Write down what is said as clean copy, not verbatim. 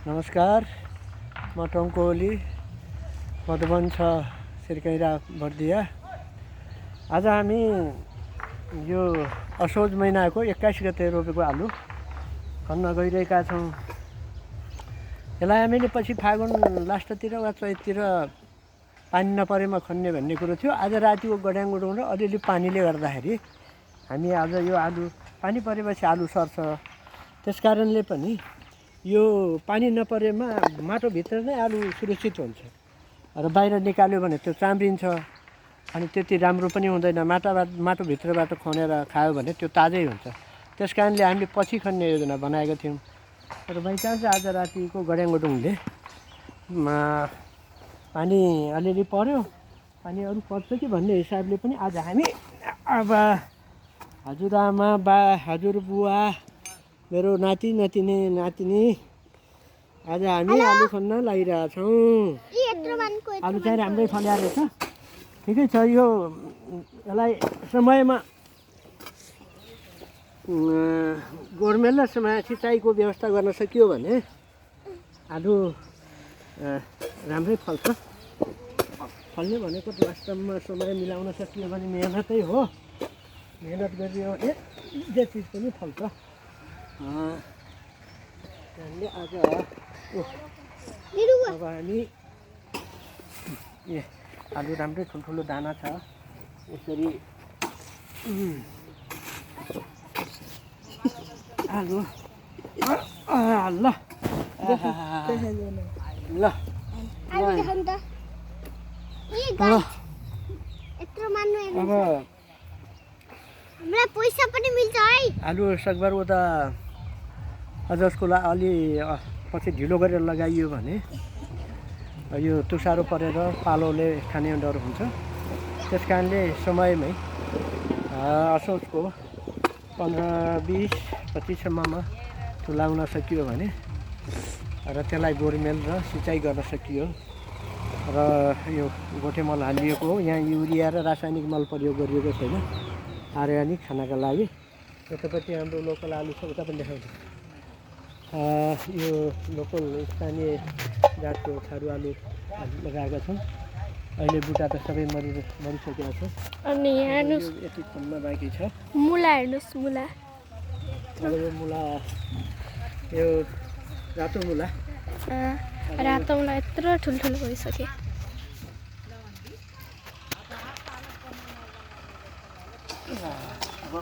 नमस्कार, म टङ्को ओली, मधुबन 6 सिरकैरा बर्दिया। आज हामी यो असोज महिनाको 21 गते रोपेको आलु खन्न गइरहेका छौँ। यसलाई हामीले पछि फागुन लास्टतिर वा चैततिर पानी नपरेमा खन्ने भन्ने कुरो थियो। आज रातिको गड्याङगुडुङ र अलिअलि पानीले गर्दाखेरि हामी आज यो आलु पानी परेपछि आलु सर्छ। त्यसकारणले पनि यो पानी नपरेमा माटोभित्र नै आलु सुरक्षित हुन्छ र बाहिर निकाल्यो भने त्यो चाम्रिन्छ अनि त्यति राम्रो पनि हुँदैन। माटोभित्रबाट खनेर खायो भने त्यो ताजै हुन्छ। त्यसकारणले हामीले पछि खन्ने योजना बनाएका थियौँ र बाइचान्स आज रातिको गड्याङगुडुङले पानी अलिअलि पर्यो। पानी अरू पर्छ कि भन्ने हिसाबले पनि आज हामी अब हजुरआमा बा हजुरबुवा मेरो नाति नातिनी आज हामी आलु खन्न लागिरहेछौँ। आलु चाहिँ राम्रै फल्या रहेछ, ठिकै छ। यसलाई समयमा गभर्मेन्टले सिँचाइको व्यवस्था गर्न सकियो भने आलु राम्रै फल्छ। फल्ने भनेको वास्तवमा समय मिलाउन सकियो भने मेहनतै हो। मेहनत गरियो भने जे चिज पनि फल्छ। आज अब हामी आलु राम्रै ठुल्ठुलो दाना छ। यसरी आलु ल अब पैसा पनि मिल्छ है। आलु सकभर उता अझ उसको अलि पछि ढिलो गरेर लगाइयो भने यो तुसारो परेर पालोले खाने डर हुन्छ। त्यसकारणले समयमै असोजको 15-20-25सम्ममा तुलाउन सकियो भने र त्यसलाई गोडमेल र सिँचाइ गर्न सकियो र यो गोठे मल हालिएको हो। यहाँ युरिया र रासायनिक मल प्रयोग गरिएको छैन अर्ग्यानिक खानाका लागि। यतापट्टि हाम्रो लोकल आलु छ, उता पनि देखाउँछ। यो लोकल स्थानीय जातको थारू आलु लगाएका छौँ। अहिले बुटा त सबै मरिसकेको छ। अनि यहाँ यति खन्न बाँकी छ। मुला हेर्नुहोस्, मुला यो मुला, यो रातो मुला यत्रो ठुल्ठुलो भइसक्यो। अब